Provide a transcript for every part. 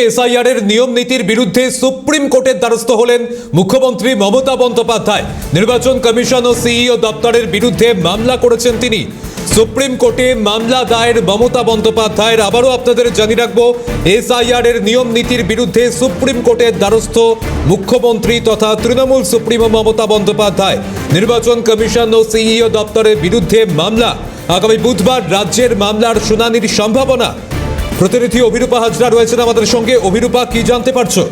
SIR এর নিয়ম নীতির বিরুদ্ধে সুপ্রিম কোর্টের দ্বারস্থ হলেন মুখ্যমন্ত্রী মমতা বন্দ্যোপাধ্যায়। নির্বাচন কমিশন ও সিইও দপ্তরের বিরুদ্ধে মামলা করেছেন তিনি। সুপ্রিম কোর্টে মামলা দায়ের মমতা বন্দ্যোপাধ্যায়ের। আবারও আপনাদের জানিয়ে রাখবো, এসআইআর এর নিয়ম নীতির বিরুদ্ধে সুপ্রিম কোর্টের দ্বারস্থ মুখ্যমন্ত্রী তথা তৃণমূল সুপ্রিমো মমতা বন্দ্যোপাধ্যায়। নির্বাচন কমিশন ও সিইও দপ্তরের বিরুদ্ধে মামলা। আগামী বুধবার রাজ্যের মামলার শুনানির সম্ভাবনা। প্রতিনিধি অভিরূপা হাজরা রয়েছেন আমাদের সঙ্গে। অভিরূপা, কি জানতে পারছো?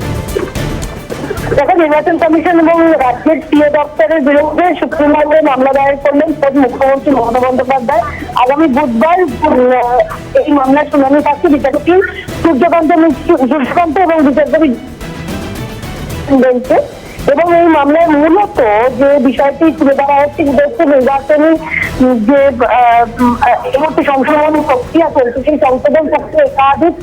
দেখো, নির্বাচন কমিশন এবং রাজ্যের সিইও দপ্তরের বিরুদ্ধে সুপ্রিম কোর্টে মামলা দায়ের করলেন মুখ্যমন্ত্রী মমতা বন্দ্যোপাধ্যায়। আগামী বুধবার এই মামলার শুনানি থাকছে। বিচারপতি সূর্যকান্ত এবং বিচারপতি বেঞ্চে। এবং এই মামলায় মূলত যে বিষয়টি তুলে ধরা হচ্ছে সেটা হচ্ছে নির্বাচনী যে এই মুহূর্তে সংশোধন প্রক্রিয়া চলছে, সেই সংশোধন প্রক্রিয়া একাধিক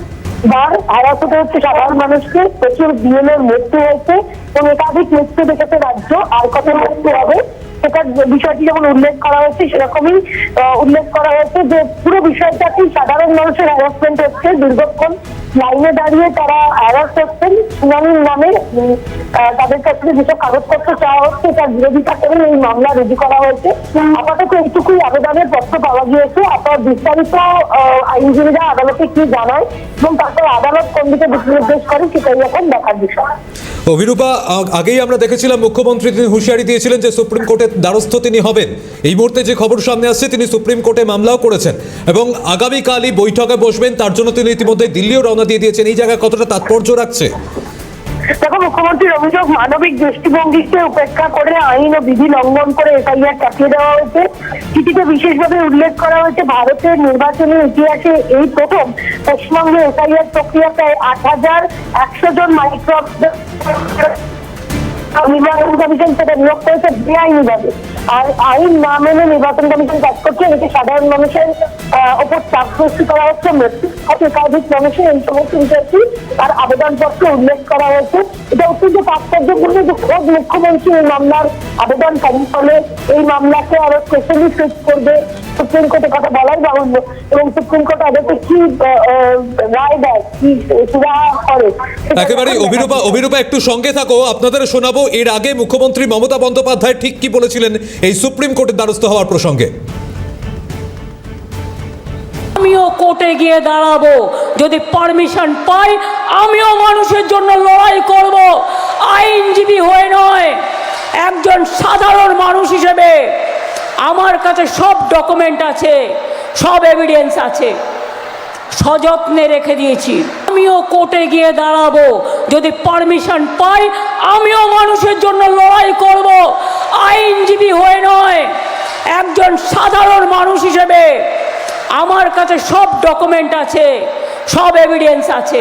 বার হারাতে হচ্ছে সাধারণ মানুষকে। প্রচুর বিএলওর মৃত্যু হয়েছে এবং একাধিক মৃত্যু দেখেছে রাজ্য। আর কত মৃত্যু হবে সেটার বিষয়টি যেমন উল্লেখ করা হয়েছে, সেরকমই উল্লেখ করা হয়েছে যে পুরো বিষয়টাতেই সাধারণ মানুষের হ্যারাসমেন্ট হচ্ছে। দীর্ঘক্ষণ লাইনে দাঁড়িয়ে তারা হ্যারাস হচ্ছেন শুনানির নামে। তাদের কাছ থেকে যেসব কাগজপত্র চাওয়া হচ্ছে তার বিরোধিতা করে এই মামলা রুজু করা হয়েছে। আপাতত এইটুকুই আবেদনের পত্র পাওয়া গিয়েছে। আপনার বিস্তারিত আইনজীবীরা আদালতে কি জানায় এবং তারপর আদালত কোন দিকে দিক নির্দেশ করে সেটাই এখন দেখার বিষয়। অভিরূপা, আগেই আমরা দেখেছিলাম মুখ্যমন্ত্রী তিনি হুঁশিয়ারি দিয়েছিলেন যে সুপ্রিম কোর্টের দ্বারস্থ তিনি হবেন। এই মুহূর্তে যে খবর সামনে আসছে, তিনি সুপ্রিম কোর্টে মামলাও করেছেন এবং আগামীকালই বৈঠকে বসবেন। তার জন্য তিনি ইতিমধ্যে দিল্লিও রওনা দিয়ে দিয়েছেন। এই জায়গায় কতটা তাৎপর্য রাখছে? দেখো, মুখ্যমন্ত্রীর অভিযোগ মানবিক দৃষ্টিভঙ্গিকে উপেক্ষা করে আইন ও বিধি লঙ্ঘন করে এসআইআর চাপিয়ে দেওয়া হয়েছে। চিঠিতে বিশেষভাবে উল্লেখ করা হয়েছে ভারতের নির্বাচনী ইতিহাসে এই প্রথম পশ্চিমবঙ্গে এসআইআর প্রক্রিয়া প্রায় ৮,১০০ জন মাইক্রো নির্বাচন কমিশন সেটা নিয়োগ করেছে বেআইনিভাবে। আর আইন না মেনে নির্বাচন কমিশন কাজ করছে। এতে সাধারণ মানুষের ওপর চাপ সৃষ্টি করা হচ্ছে। মৃত্যু একাধিক মানুষের এই সমস্ত বিষয়টি তার আবেদনপত্রে উল্লেখ করা হয়েছে। এটা অত্যন্ত তাৎপর্যপূর্ণ যে খোদ মুখ্যমন্ত্রী এই মামলার আবেদনকারী, ফলে এই মামলাকে আরো স্পেশালি ফিক্স করবে সুপ্রিম কোর্টে, কথা বলাই বাহুল্য। এবং সুপ্রিম কোর্ট আদেশে কি রায় দেয়, কি সুরাহা করে। একেবারে অভিরূপা একটু সঙ্গে থাকো, আপনাদের শোনাবো এর আগে মুখ্যমন্ত্রী মমতা বন্দ্যোপাধ্যায় ঠিক কি বলেছিলেন এই সুপ্রিম কোর্টের দ্বারস্থ হওয়ার প্রসঙ্গে। আমিও কোর্টে গিয়ে দাঁড়াবো, যদি পারমিশন পাই আমিও মানুষের জন্য লড়াই করব, আইনজীবী হয়ে নয়, একজন সাধারণ মানুষ হিসেবে। আমার কাছে সব ডকুমেন্ট আছে, সব এভিডেন্স আছে, সযত্নে রেখে দিয়েছি। আমিও কোর্টে গিয়ে দাঁড়াবো, যদি পারমিশন পাই আমিও মানুষের জন্য লড়াই করব, আইনজীবী হয়ে নয়, একজন সাধারণ মানুষ হিসেবে। আমার কাছে সব ডকুমেন্ট আছে, সব এভিডেন্স আছে,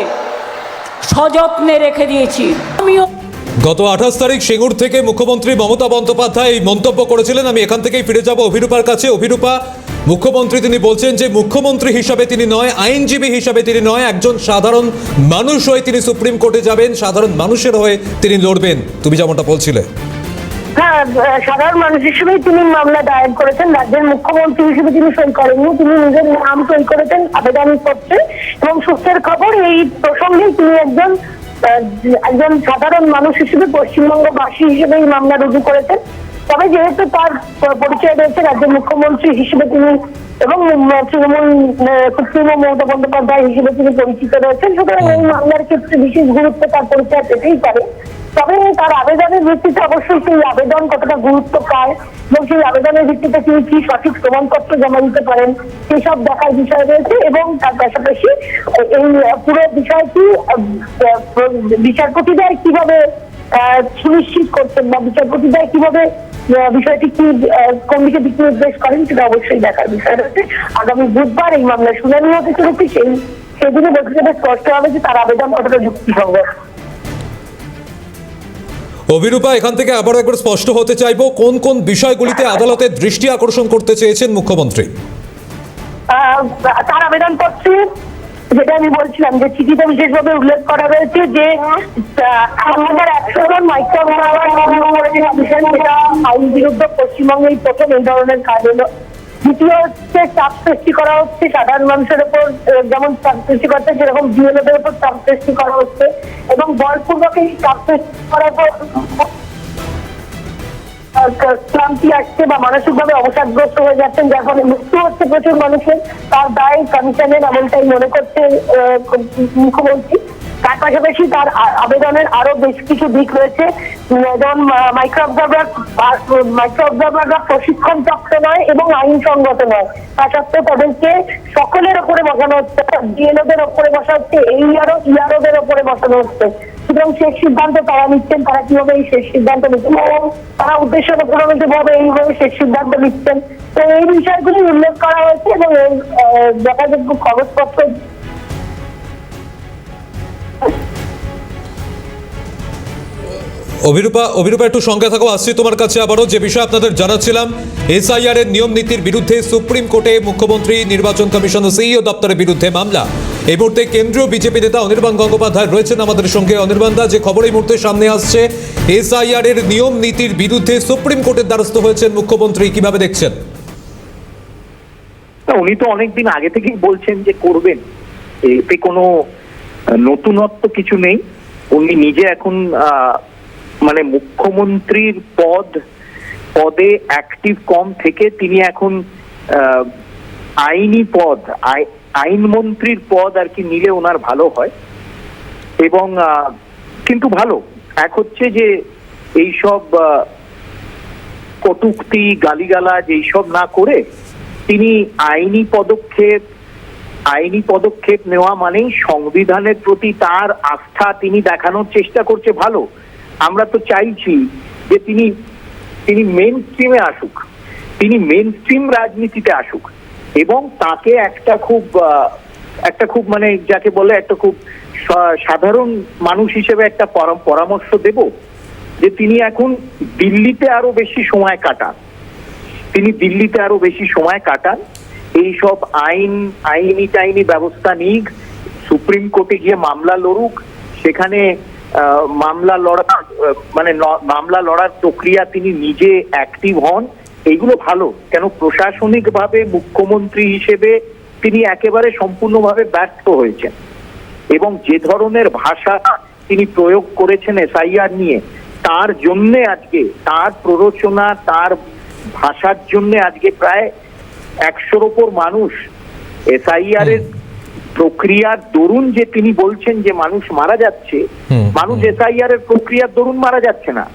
সযত্নে রেখে দিয়েছি। আমিও গত 28 তারিখ সিঙ্গুর থেকে মুখ্যমন্ত্রী মমতা বন্দ্যোপাধ্যায় এই মন্তব্য করেছিলেন। আমি এখান থেকেই ফিরে যাব অভিরূপার কাছে। অভিরূপা, মুখ্যমন্ত্রী তিনি বলছেন যে মুখ্যমন্ত্রী হিসাবে তিনি নয়, আইনজীবী হিসাবে তিনি নয়, একজন সাধারণ মানুষ হয়ে তিনি সুপ্রিম কোর্টে যাবেন, সাধারণ মানুষের হয়ে তিনি লড়বেন, তুমি যেমনটা বলছিলে। হ্যাঁ, সাধারণ মানুষ হিসেবেই তিনি মামলা দায়ের করেছেন। রাজ্যের মুখ্যমন্ত্রী হিসেবে তিনি সই করেননি, তিনি নিজের নাম সই করেছেন আবেদনপত্রে। এবং সুখের খবর, এই প্রসঙ্গে তিনি একজন সাধারণ মানুষ হিসেবে, পশ্চিমবঙ্গবাসী হিসেবে এই মামলা রুজু করেছেন। তবে যেহেতু তার পরিচয় রয়েছে রাজ্যের মুখ্যমন্ত্রী হিসেবে তিনি এবং তৃণমূল সুপ্রিমো মমতা বন্দ্যোপাধ্যায় হিসেবে তিনি পরিচিত রয়েছেন, সুতরাং এই মামলার ক্ষেত্রে বিশেষ গুরুত্ব তার পরিচয় পেতেই পারে। তবে তার আবেদনের ভিত্তিতে অবশ্যই সেই আবেদন কতটা গুরুত্ব পায় এবং সেই আবেদনের ভিত্তিতে তিনি কি সঠিক প্রমাণপত্র জমা দিতে পারেন সেসব দেখার বিষয় রয়েছে। এবং তার পাশাপাশি এই পুরো বিষয়টি বিচারপতিদের কিভাবে সুনিশ্চিত করছেন বা বিচারপতিদের কিভাবে বিষয়টি কি কোন দিকে দিক নির্দেশ করেন সেটা অবশ্যই দেখার বিষয় রয়েছে। আগামী বুধবার এই মামলার শুনানি হতে চলেছে। সেদিনে দেখা যাবে স্পষ্ট হবে যে তার আবেদন কতটা যুক্তিসঙ্গত। অভিরূপা, এখান থেকে আবার একবার স্পষ্ট হতে চাইবো, কোন কোন বিষয়গুলিতে আদালতের দৃষ্টি আকর্ষণ করতে চেয়েছেন মুখ্যমন্ত্রী? তার আবেদনপত্রে যেটা আমি বলছিলাম যে চিঠিতে বিশেষভাবে উল্লেখ করা রয়েছে যে ১,১০০ জন মাইক্রো আইন বিরুদ্ধ পশ্চিমবঙ্গে প্রথম এই ধরনের কাজ হলো। দ্বিতীয় হচ্ছে চাপ সৃষ্টি করা হচ্ছে সাধারণ মানুষের উপর, যেমন চাপ সৃষ্টি করছে সেরকম বিএলওদের উপর চাপ সৃষ্টি করা হচ্ছে, এবং বলপূর্বক এই চাপ সৃষ্টি করার পর ক্লান্তি আসছে বা মানসিকভাবে অবসাদগ্রস্ত হয়ে যাচ্ছেন, যার ফলে মৃত্যু হচ্ছে প্রচুর মানুষের। তার দায় কমিশনের, এমনটাই মনে করছে মুখ্যমন্ত্রী। তার পাশাপাশি তার আবেদনের আরো বেশ কিছু দিক রয়েছে, যেমন মাইক্রো অবজারভাররা প্রশিক্ষণ প্রাপ্ত নয় এবং আইনসঙ্গত নয়, তা সত্ত্বেও তাদেরকে সকলের ওপরে বসানো হচ্ছে, বিএলওদের ওপরে বসা হচ্ছে, ইআরওদের ওপরে বসানো হচ্ছে। সুতরাং শেষ সিদ্ধান্ত তারা নিচ্ছেন, তারা কিভাবে এই শেষ সিদ্ধান্ত নিচ্ছেন, তারা উদ্দেশ্য প্রণোদিত ভাবে এইভাবে শেষ সিদ্ধান্ত নিচ্ছেন। তো এই বিষয়গুলি উল্লেখ করা হয়েছে এবং যথাযোগ্য কাগজপত্র অভিরূপা একটু সঙ্গে থাকো, আসছি তোমার কাছে আবারও। যে বিষয় আপনাদের জানাচ্ছিলাম, এসআইআর এর নিয়ম নীতির বিরুদ্ধে সুপ্রিম কোর্টে মুখ্যমন্ত্রী, নির্বাচন কমিশন ও সিইও দপ্তরের বিরুদ্ধে মামলা। এই মুহূর্তে কেন্দ্রীয় বিজেপি নেতা অনির্বাণ গঙ্গোপাধ্যায় রয়েছেন আমাদের সঙ্গে। অনির্বাণ দা, যে খবর এই মুহূর্তে সামনে আসছে, এসআইআর এর নিয়ম নীতির বিরুদ্ধে সুপ্রিম কোর্টের দ্বারস্থ হয়েছেন মুখ্যমন্ত্রী, কিভাবে দেখছেন? উনি তো অনেকদিন আগে থেকেই বলছেন যে করবেন, এতে কোনো নতুনত্ব কিছু নেই। উনি নিজে এখন মানে মুখ্যমন্ত্রীর পদে অ্যাক্টিভ কম থেকে তিনি এখন আইনি পদ, আইনমন্ত্রীর পদ আর কি নিলে ওনার ভালো হয়। এবং কিন্তু ভালো এক হচ্ছে যে এইসব কটূক্তি, গালিগালাজ এইসব না করে তিনি আইনি পদক্ষেপ নেওয়া মানেই সংবিধানের প্রতি তার আস্থা তিনি দেখানোর চেষ্টা করছে। ভালো, আমরা তো চাইছি যে তিনি মেইন স্ট্রিমে আসুক, তিনি মেইন স্ট্রিম রাজনীতিতে আসুক, এবং তাকে একটা খুব মানে যাকে বলে একটা খুব সাধারণ মানুষ হিসেবে একটা পরামর্শ দেব যে তিনি এখন দিল্লিতে আরো বেশি সময় কাটান, এইসব আইনি ব্যবস্থা নিক, সুপ্রিম কোর্টে গিয়ে মামলা লড়ুক, সেখানে মামলা লড়ার প্রক্রিয়া তিনি নিজে অ্যাক্টিভ হন। এইগুলো ভালো, কেন প্রশাসনিক ভাবে মুখ্যমন্ত্রী হিসেবে তিনি একেবারে সম্পূর্ণভাবে ব্যর্থ হয়েছেন, এবং যে ধরনের ভাষা তিনি প্রয়োগ করেছেন এসআইআর নিয়ে, তার জন্য আজকে তার প্ররোচনা, তার ভাষার জন্য আজকে প্রায় 100-র ওপর মানুষ এসআইআর এর প্রক্রিয়ার দরুন, যে তিনি বলছেন যে মানুষ মারা যাচ্ছে, মানুষ এসআইআর এর প্রক্রিয়ার দরুন মারা যাচ্ছে না,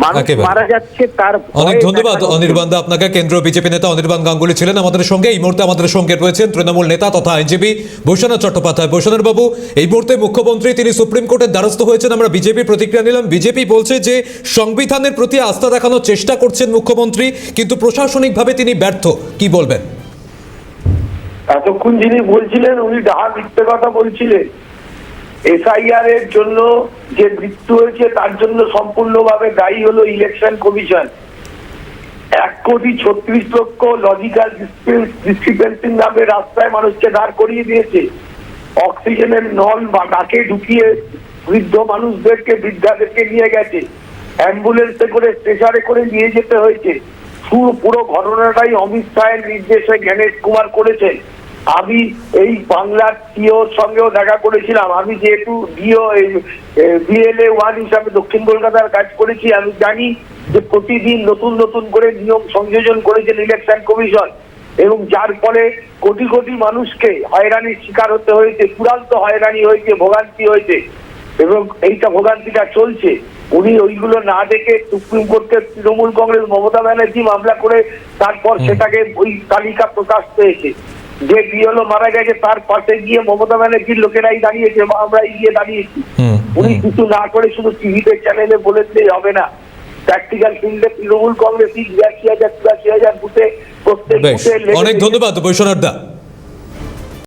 মানুষ মারা যাচ্ছে তার। অনেক ধন্যবাদ অনির্বাণ দা আপনাকে। কেন্দ্রীয় বিজেপি নেতা অনির্বাণ গাঙ্গুলি ছিলেন আমাদের সঙ্গে। এই মুহূর্তে আমাদের সঙ্গে রয়েছেন তৃণমূল নেতা তথা আইনজীবী ভূষণ চট্টোপাধ্যায়। ভূষণের বাবু, এই মুহূর্তে মুখ্যমন্ত্রী তিনি সুপ্রিম কোর্টের দ্বারস্থ হয়েছেন, আমরা বিজেপি প্রতিক্রিয়া নিলাম। বিজেপি বলছে যে সংবিধানের প্রতি আস্থা দেখানোর চেষ্টা করছেন মুখ্যমন্ত্রী, কিন্তু প্রশাসনিকভাবে তিনি ব্যর্থ। কি বলবেন? এতক্ষণ যিনি বলছিলেন উনি ডাহা মিথ্যে কথা বলছিলেন। এসআইআর এর জন্য যে মৃত্যু হয়েছে তার জন্য সম্পূর্ণভাবে দায়ী হলো ইলেকশন কমিশন। 1,36,00,000 লজিক্যাল ডিসক্রিপেন্সির নামে রাস্তায় মানুষকে দাঁড় করিয়ে দিয়েছে, অক্সিজেনের নল বা নাকে ঢুকিয়ে বৃদ্ধাদেরকে নিয়ে গেছে, অ্যাম্বুলেন্সে করে স্ট্রেচারে করে নিয়ে যেতে হয়েছে। পুরো ঘটনাটাই অমিত শাহের নির্দেশে জ্ঞানেশ কুমার করেছেন। আমি এই বাংলার সিওর সঙ্গেও দেখা করেছিলাম। আমি যেহেতু বিএলএ 1 হিসাবে দক্ষিণ কলকাতার কাজ করেছি, আমি জানি যে প্রতিদিন নতুন করে নিয়ম সংযোজন করেছেন ইলেকশন কমিশন, এবং যার ফলে কোটি কোটি মানুষকে হয়রানির শিকার হতে হয়েছে, চূড়ান্ত হয়রানি হয়েছে, ভোগান্তি হয়েছে, এবং এইটা ভোগান্তিটা চলছে। উনি ওইগুলো না দেখে সুপ্রিম কোর্টে তৃণমূল কংগ্রেস মমতা ব্যানার্জি মামলা করে তারপর সেটাকে ওই তালিকা প্রকাশ পেয়েছে। যে বিএলও মারা গেছে তার পাশে গিয়ে মমতা ব্যানার্জির লোকেরাই দাঁড়িয়েছে, আমরাই গিয়ে দাঁড়িয়েছি। উনি কিছু না করে শুধু টিভিতে চ্যানেলে বলে দিলেই হবে না। প্র্যাকটিক্যাল ফিল্ডে তৃণমূল কংগ্রেস 82,000 বুথে প্রত্যেক বুথে। অনেক ধন্যবাদ বৈশ্বনাথ দা।